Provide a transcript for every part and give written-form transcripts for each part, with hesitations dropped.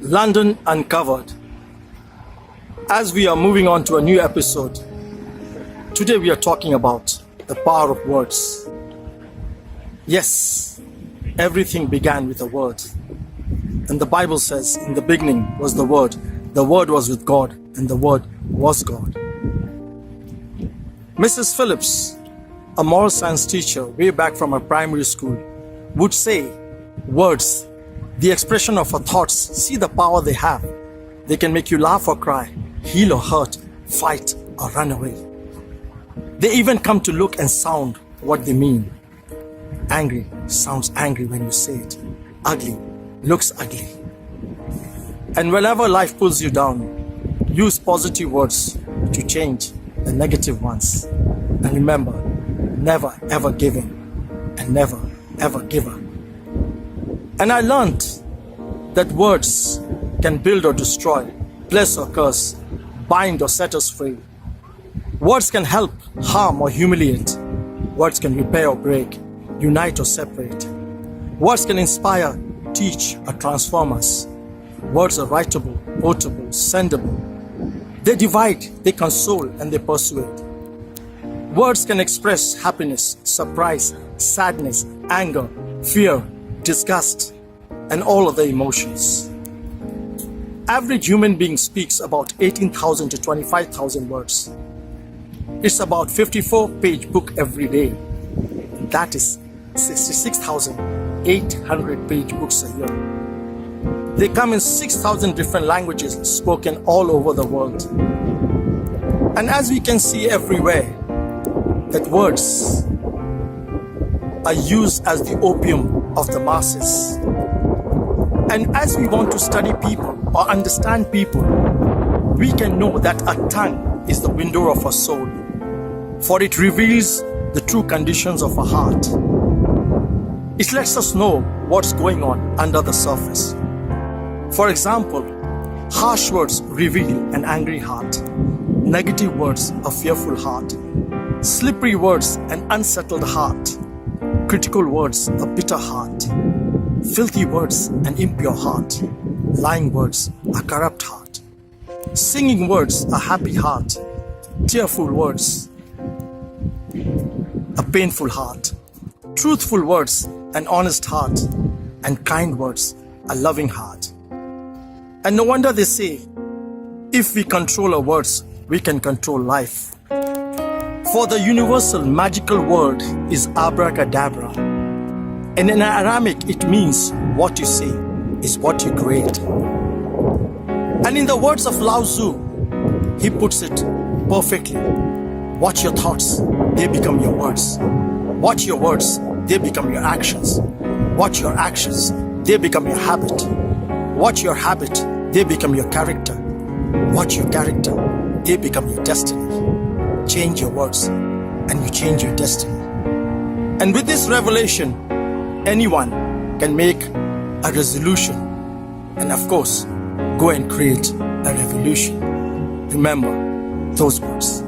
London Uncovered. As we are moving on to a new episode, today we are talking about the power of words. Yes, everything began with a word. And the Bible says, in the beginning was the Word was with God, and the Word was God. Mrs. Phillips, a moral science teacher way back from her primary school, would say, words, the expression of our thoughts, see the power they have. They can make you laugh or cry, heal or hurt, fight or run away. They even come to look and sound what they mean. Angry sounds angry when you say it. Ugly looks ugly. And whenever life pulls you down, use positive words to change the negative ones. And remember, never ever give in and never ever give up. And I learned that words can build or destroy, bless or curse, bind or set us free. Words can help, harm or humiliate. Words can repair or break, unite or separate. Words can inspire, teach or transform us. Words are writable, quotable, sendable. They divide, they console and they persuade. Words can express happiness, surprise, sadness, anger, fear, disgust, and all other emotions. Average human being speaks about 18,000 to 25,000 words. It's about 54-page book every day. That is 66,800 page books a year. They come in 6,000 different languages spoken all over the world. And as we can see everywhere, that words are used as the opium of the masses. And as we want to study people or understand people, we can know that our tongue is the window of our soul, for it reveals the true conditions of our heart. It lets us know what's going on under the surface. For example, harsh words reveal an angry heart, negative words a fearful heart, slippery words an unsettled heart, critical words a bitter heart, filthy words an impure heart, lying words a corrupt heart, singing words a happy heart, tearful words a painful heart, truthful words an honest heart, and kind words a loving heart. And no wonder they say, if we control our words, we can control life. For the universal magical word is abracadabra. And in Aramaic, it means what you say is what you create. And in the words of Lao Tzu, he puts it perfectly. Watch your thoughts, they become your words. Watch your words, they become your actions. Watch your actions, they become your habit. Watch your habit, they become your character. Watch your character, they become your destiny. Change your words, and you change your destiny. And with this revelation, anyone can make a resolution and, of course, go and create a revolution. Remember those words.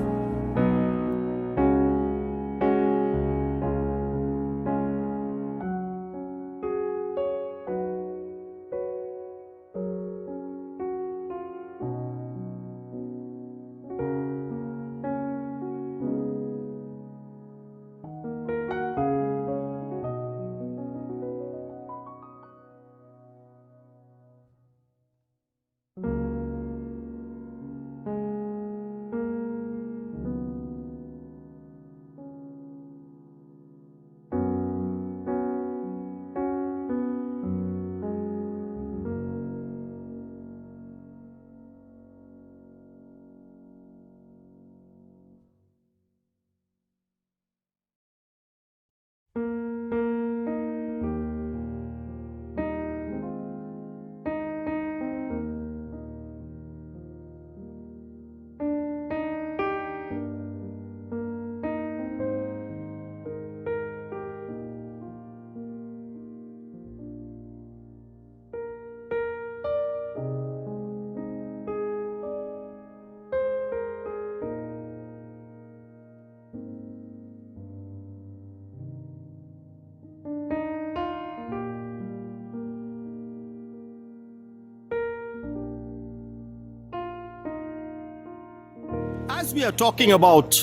As we are talking about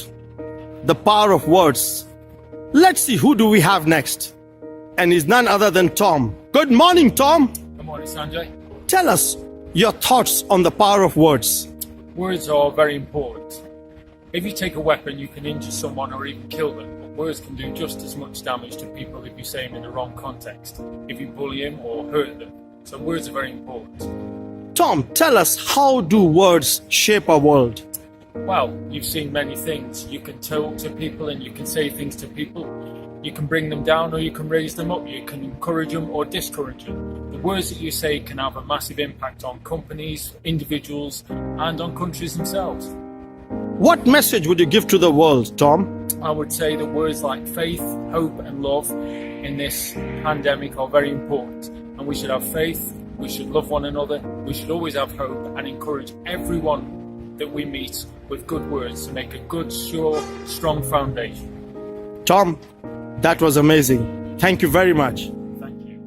the power of words, let's see who do we have next. And he's none other than Tom. Good morning, Tom. Good morning, Sanjay. Tell us your thoughts on the power of words. Words are very important. If you take a weapon, you can injure someone or even kill them. But words can do just as much damage to people if you say them in the wrong context, if you bully them or hurt them. So words are very important. Tom, tell us, how do words shape our world? Well, you've seen many things. You can talk to people and you can say things to people. You can bring them down or you can raise them up. You can encourage them or discourage them. The words that you say can have a massive impact on companies, individuals, and on countries themselves. What message would you give to the world, Tom? I would say that words like faith, hope, and love in this pandemic are very important. And we should have faith, we should love one another, we should always have hope and encourage everyone that we meet with good words to make a good, sure, strong foundation. Tom, that was amazing. Thank you very much. Thank you.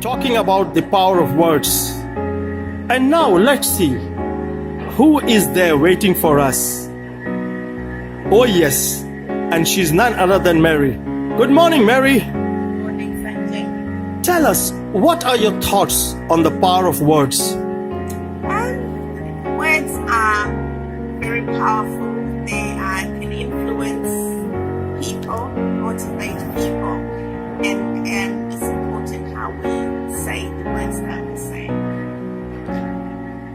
Talking about the power of words. And now let's see who is there waiting for us. Oh yes, and she's none other than Mary. Good morning, Mary. Morning, Sanjay. Tell us, what are your thoughts on the power of words? Words are very powerful. They can influence people, motivate people, and it's important how we say the words that we say.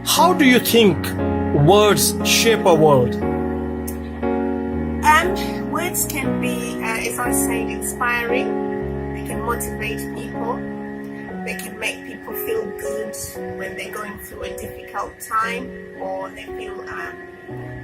How do you think words shape a world? Words can be, as I said, inspiring. They can motivate people. They can make people feel good when they're going through a difficult time, or they feel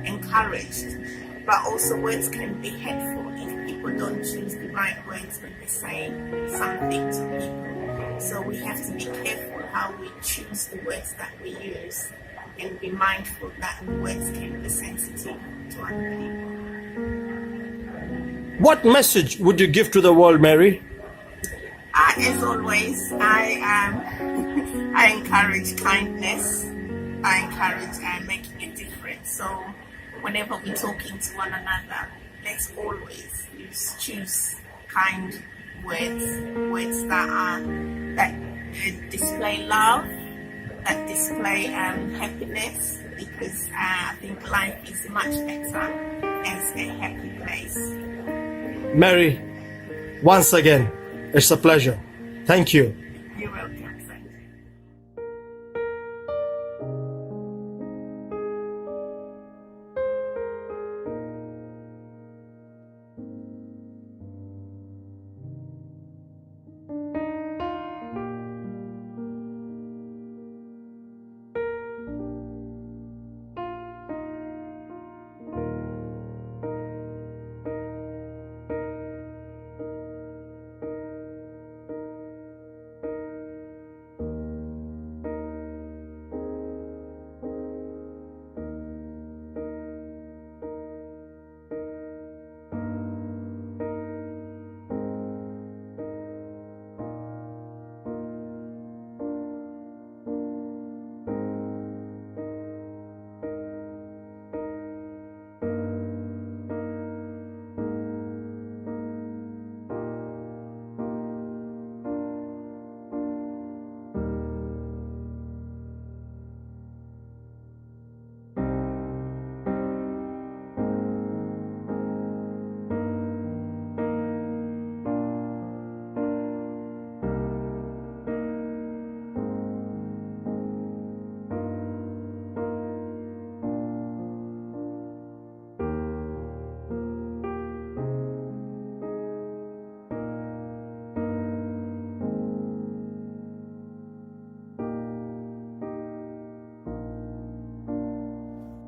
encouraged. But also words can be hurtful if people don't choose the right words when they say something to people. So we have to be careful how we choose the words that we use, and be mindful that words can be sensitive to other people. What message would you give to the world, Mary? As always, I encourage kindness. I encourage making a difference. So whenever we're talking to one another, let's always choose kind words that display love, that display happiness, because I think life is much better as a happy place. Mary, once again, it's a pleasure. Thank you. You're welcome.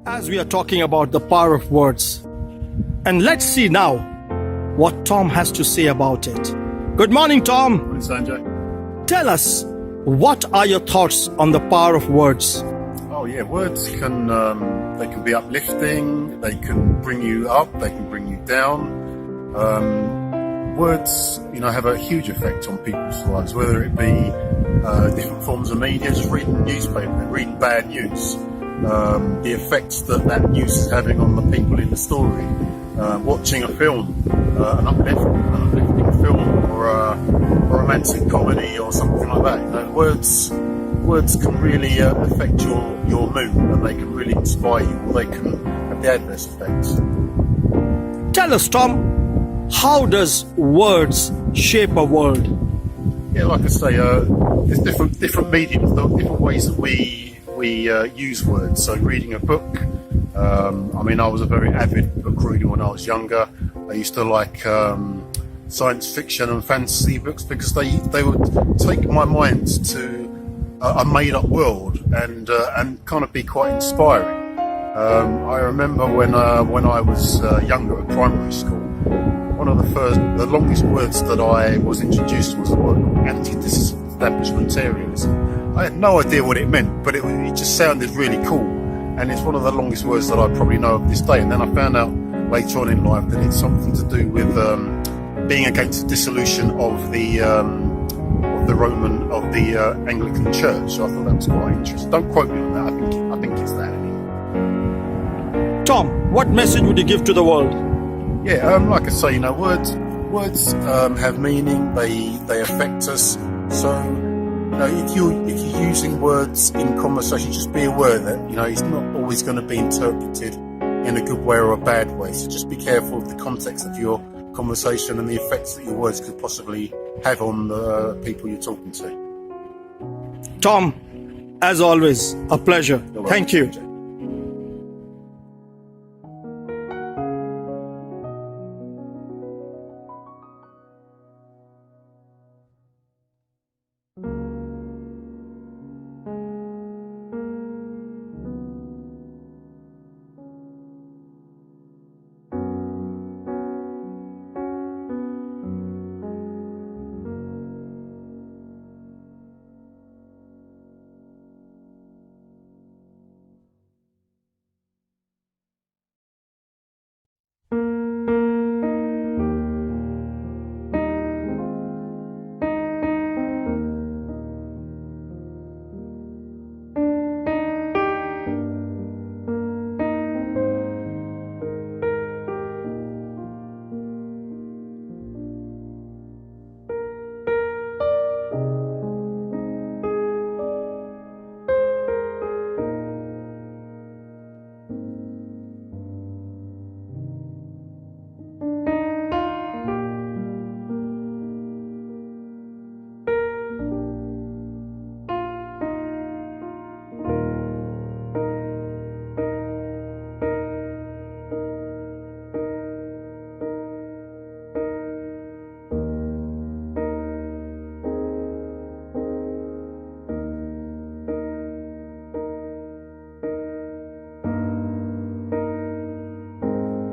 as we are talking about the power of words. And let's see now what Tom has to say about it. Good morning, Tom. Morning, Sanjay. Tell us, what are your thoughts on the power of words? Oh yeah, words can they can be uplifting. They can bring you up. They can bring you down. Words, have a huge effect on people's lives. Whether it be different forms of media, just reading the newspaper, reading bad news, the effects that news is having on the people in the story. Watching a film, an uplifting film, or a romantic comedy, or something like that. Words can really affect your mood, and they can really inspire you, or they can have the adverse effects. Tell us, Tom, how does words shape a world? Yeah, like I say, there's different mediums, different ways that we use words. So reading a book. I was a very avid book reader when I was younger. I used to like science fiction and fantasy books because they would take my mind to a made-up world and kind of be quite inspiring. I remember when I was younger at primary school, one of the longest words that I was introduced to was the word anti-disestablishmentarianism. I had no idea what it meant, but it just sounded really cool. And it's one of the longest words that I probably know of this day. And then I found out later on in life that it's something to do with being against the dissolution of the Anglican Church. So I thought that was quite interesting. Don't quote me on that. I think it's that. Tom, what message would you give to the world? Yeah, like I say, words have meaning. They affect us. So. If you're using words in conversation, just be aware that it's not always going to be interpreted in a good way or a bad way. So just be careful of the context of your conversation and the effects that your words could possibly have on the people you're talking to. Tom, as always, a pleasure. Thank you.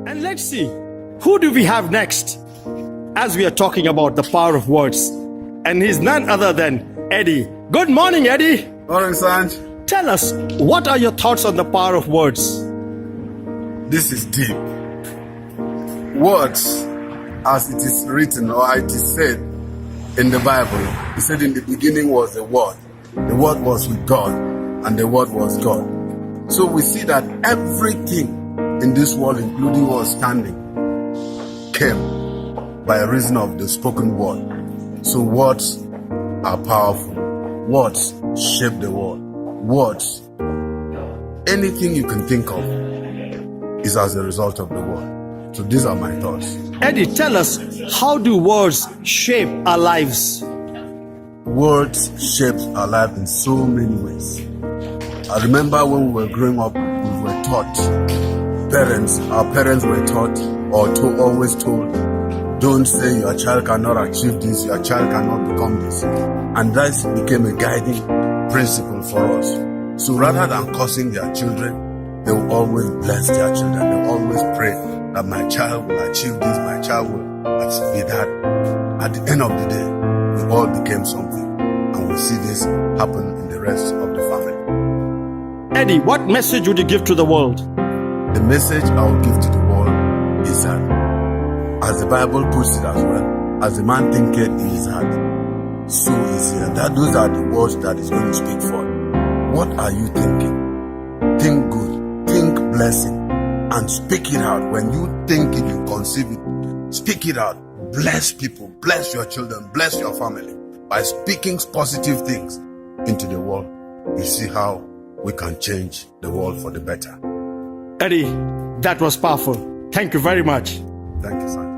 And let's see, who do we have next? As we are talking about the power of words. And he's none other than Eddie. Good morning, Eddie. Morning, Sanj. Tell us, what are your thoughts on the power of words? This is deep. Words, as it is written or it is said in the Bible, it said in the beginning was the Word. The Word was with God, and the Word was God. So we see that everything in this world, including what's standing, came by reason of the spoken word. So words are powerful. Words shape the world. Words, anything you can think of, is as a result of the word. So these are my thoughts. Eddie, tell us, how do words shape our lives? Words shape our life in so many ways. I remember when we were growing up, we were taught, our parents were taught or always told, don't say your child cannot achieve this, your child cannot become this. And that became a guiding principle for us. So rather than cursing their children, they will always bless their children. They will always pray that my child will achieve this, my child will be that. At the end of the day, we all became something. And we see this happen in the rest of the family. Eddie, what message would you give to the world? The message I will give to the world is that, as the Bible puts it as well, as a man thinketh in his heart, so is he. And that those are the words that is going to speak for. What are you thinking? Think good, think blessing, and speak it out. When you think it, you conceive it, speak it out. Bless people, bless your children, bless your family. By speaking positive things into the world, you see how we can change the world for the better. Eddie, that was powerful. Thank you very much. Thank you, son.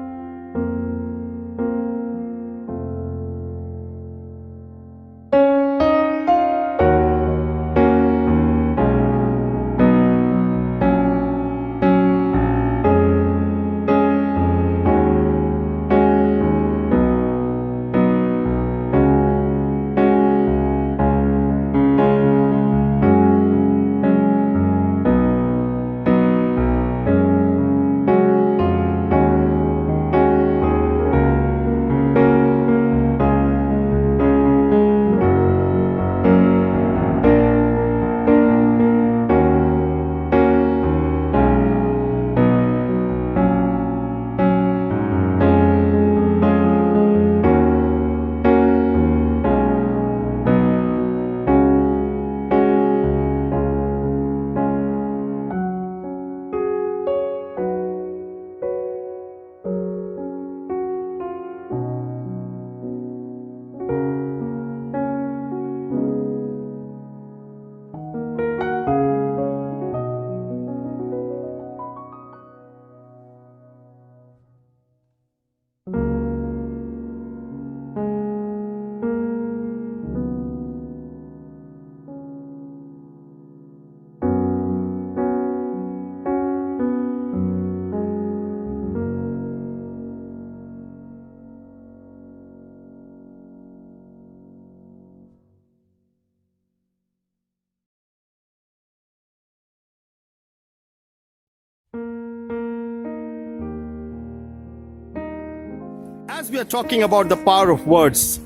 As we are talking about the power of words,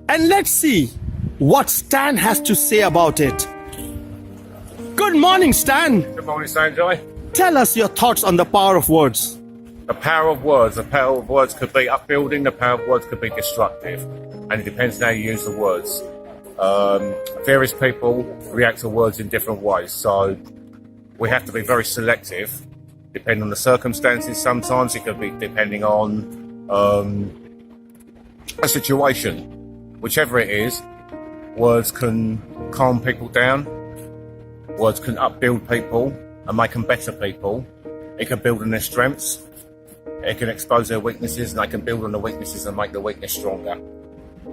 and let's see what Stan has to say about it. Good morning, Stan. Good morning, Sanjay. Tell us your thoughts on the power of words. The power of words could be upbuilding, the power of words could be destructive, and it depends on how you use the words. Various people react to words in different ways, so we have to be very selective, depending on the circumstances. Sometimes it could be depending on a situation. Whichever it is, words can calm people down, words can upbuild people and make them better people. It can build on their strengths, it can expose their weaknesses, and they can build on the weaknesses and make the weakness stronger.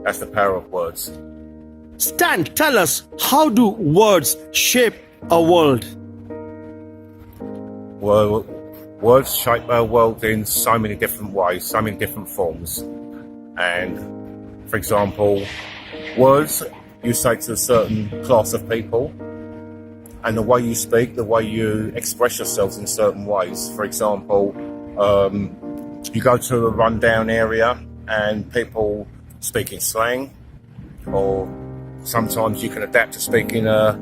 That's the power of words. Stan, tell us, how do words shape a world? Well, words shape our world in so many different ways, so many different forms. And, for example, words you say to a certain class of people, and the way you speak, the way you express yourselves in certain ways. For example, you go to a rundown area and people speak in slang, or sometimes you can adapt to speak in a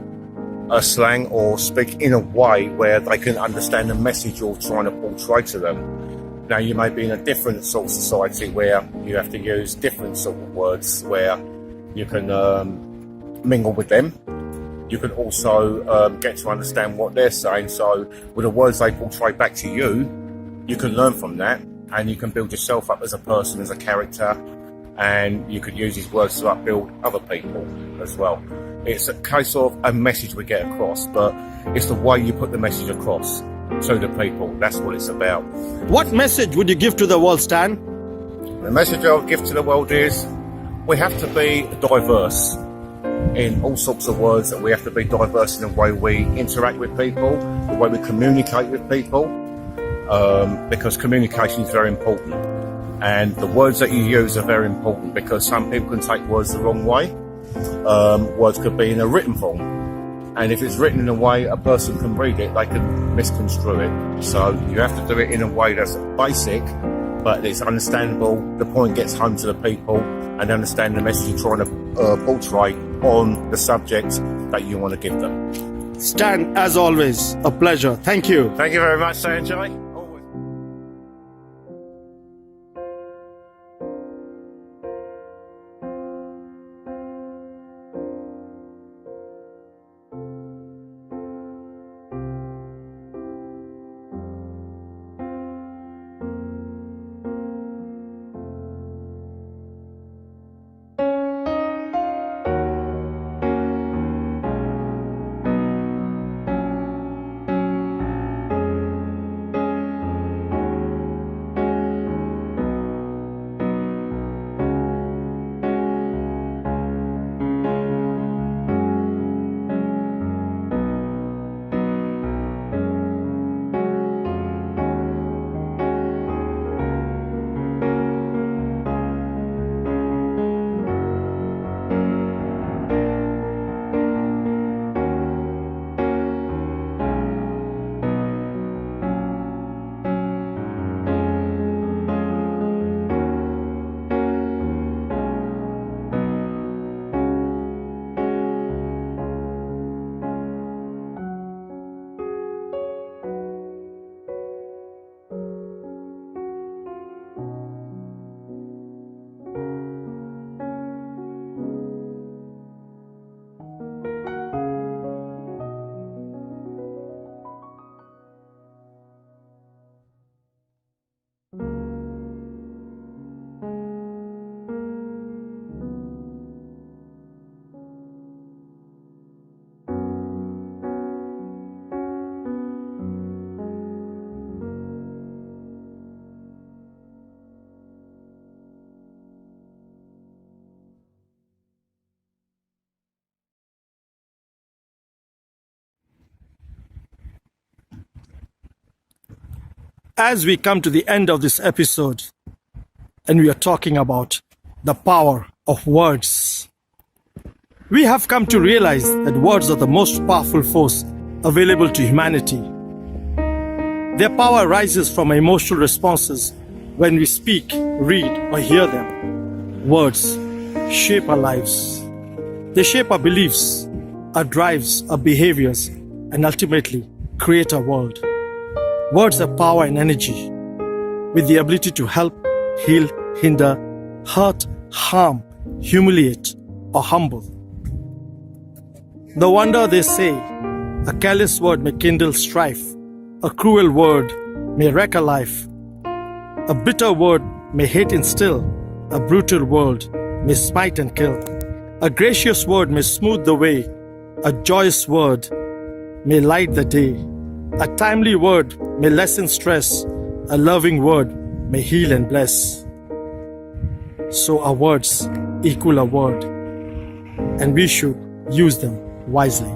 slang or speak in a way where they can understand the message you're trying to portray to them. Now, you may be in a different sort of society where you have to use different sort of words where you can mingle with them. You can also get to understand what they're saying. So with the words they portray back to you, you can learn from that, and you can build yourself up as a person, as a character, and you could use these words to upbuild other people as well. It's a case of a message we get across, but it's the way you put the message across to the people. That's what it's about. What message would you give to the world, Stan? The message I would give to the world is we have to be diverse in all sorts of words, and we have to be diverse in the way we interact with people, the way we communicate with people, because communication is very important. And the words that you use are very important, because some people can take words the wrong way. Words could be in a written form, And if it's written in a way a person can read it, they can misconstrue it. So you have to do it in a way that's basic, but it's understandable. The point gets home to the people and understand the message you're trying to portray on the subject that you want to give them. Stan, as always, a pleasure. Thank you. Thank you very much, Sanjay. Always. As we come to the end of this episode, and we are talking about the power of words, we have come to realize that words are the most powerful force available to humanity. Their power arises from emotional responses when we speak, read, or hear them. Words shape our lives. They shape our beliefs, our drives, our behaviors, and ultimately create our world. Words have power and energy, with the ability to help, heal, hinder, hurt, harm, humiliate, or humble. No wonder they say, a careless word may kindle strife, a cruel word may wreck a life, a bitter word may hate instill, a brutal word may smite and kill, a gracious word may smooth the way, a joyous word may light the day, a timely word may lessen stress, a loving word may heal and bless. So our words equal a word, and we should use them wisely.